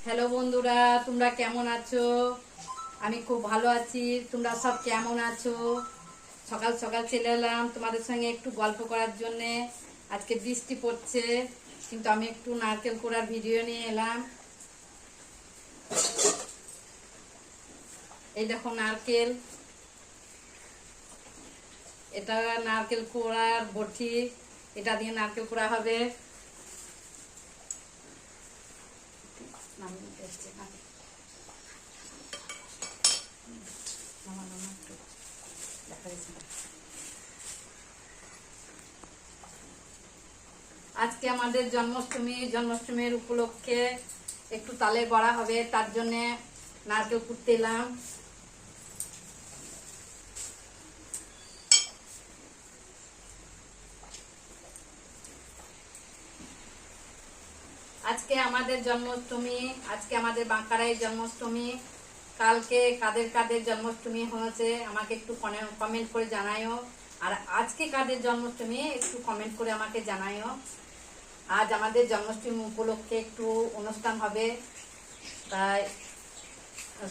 Hello বন্ধুরা, তোমরা কেমন আছো? আমি খুব ভালো আছি। তোমরা সব কেমন আছো? সকাল সকাল চলে এলাম তোমাদের সঙ্গে একটু গল্প করার জন্যে। আজকে বৃষ্টি পড়ছে, কিন্তু আমি একটু নারকেল কোড়ার ভিডিও নিয়ে এলাম। এই দেখো নারকেল, এটা নারকেল কোড়ার বটি। এটা দিয়ে নারকেল কোড়া হবে। আজকে আমাদের জন্মাষ্টমীর উপলক্ষে একটু তালের বড়া হবে, তার জন্য নারকেল কুটতে এলাম। আজকে আমাদের জন্মাষ্টমী, আজকে আমাদের বাঁকড়ায় জন্মাষ্টমী। কালকে কাদের কাদের জন্মাষ্টমী হয়েছে আমাকে একটু কমেন্ট করে জানাইও। আর আজকে কাদের জন্মাষ্টমী একটু কমেন্ট করে আমাকে জানাইও। আজ আমাদের জন্মাষ্টমী উপলক্ষে একটু অনুষ্ঠান হবে, তাই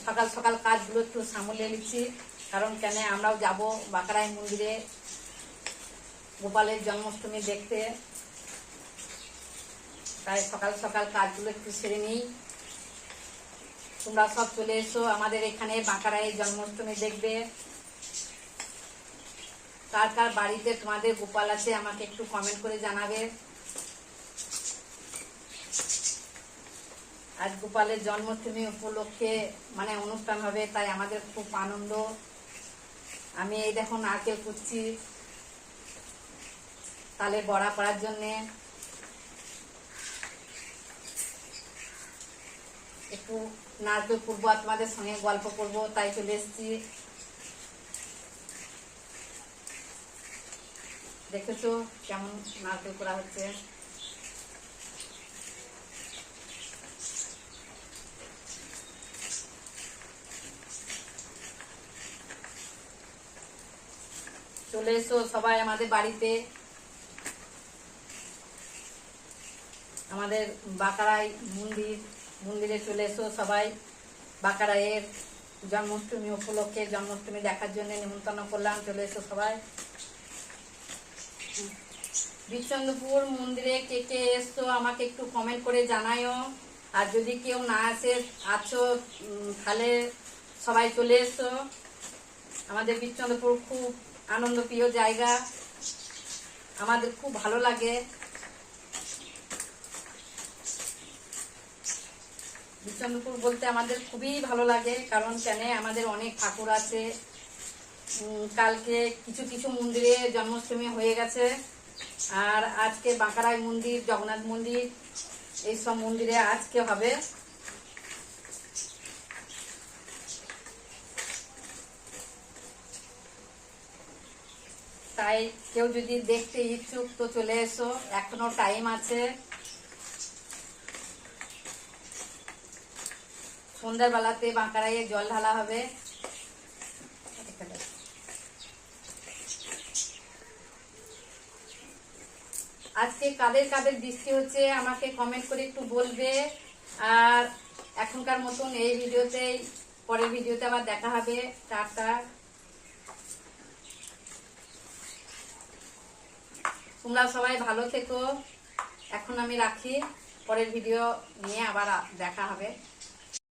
সকাল সকাল কাজগুলো একটু সামলে নিচ্ছি। কারণ কেন আমরাও যাব বাঁকড়াই মন্দিরে গোপালের জন্মাষ্টমী দেখতে, তাই সকাল সকাল কাজগুলো একটু সেরে নিই। তোমরা সব চলে এসো আমাদের এখানে বাঁকড়ায় জন্মাষ্টমী দেখবে। কার কার বাড়িতে তোমাদের গোপাল আছে আমাকে একটু কমেন্ট করে জানাবে। আজ গোপালের জন্মাষ্টমী উপলক্ষে মানে অনুষ্ঠান হবে, তাই আমাদের খুব আনন্দ। আমি এই দেখো নারকেল কুচ্ছি তালে বড়া করার জন্যে। একটু নারকেল কুটবো আর তোমাদের সঙ্গে গল্প করবো, তাই চলে এসেছি। দেখেছো কেমন নারকেল করা হচ্ছে। চলে এসো সবাই আমাদের বাড়িতে, আমাদের বাঁকড়াই মন্দিরে চলে এসো সবাই। বাঁকড়াইয়ের জন্মাষ্টমী উপলক্ষে জন্মাষ্টমী দেখার জন্য নিমন্ত্রণ করলাম, চলে এসো সবাই। বিশ্বন্দপুর মন্দিরে কে কে এসছো আমাকে একটু কমেন্ট করে জানাইও। আর যদি কেউ না আছো তাহলে সবাই চলে এসো। আমাদের বিশ্বন্দপুর খুব আনন্দপ্রিয় জায়গা, আমাদের খুব ভালো লাগে। বিশ্বন্দপুর বলতে আমাদের খুবই ভালো লাগে, কারণ কেন আমাদের অনেক ঠাকুর আছে। কালকে কিছু কিছু মন্দিরে জন্মাষ্টমী হয়ে গেছে, আর আজকে বাঁকড়াই মন্দির, জগন্নাথ মন্দির, এইসব মন্দিরে আজকে হবে। তাই কেউ যদি দেখতে ইচ্ছুক তো চলে এসো, এখনো টাইম আছে। সন্ধ্যার বেলাতে বাঁকড়াইয়ে জল ঢালা হবে। আজকে কাদের কাদের বৃষ্টি হচ্ছে আমাকে কমেন্ট করে একটু বলবে। আর এখনকার মতন এই ভিডিওতেই, পরের ভিডিওতে আবার দেখা হবে। টাটা। তোমরা সবাই ভালো থেকো। এখন আমি রাখি, পরের ভিডিও নিয়ে আবার দেখা হবে।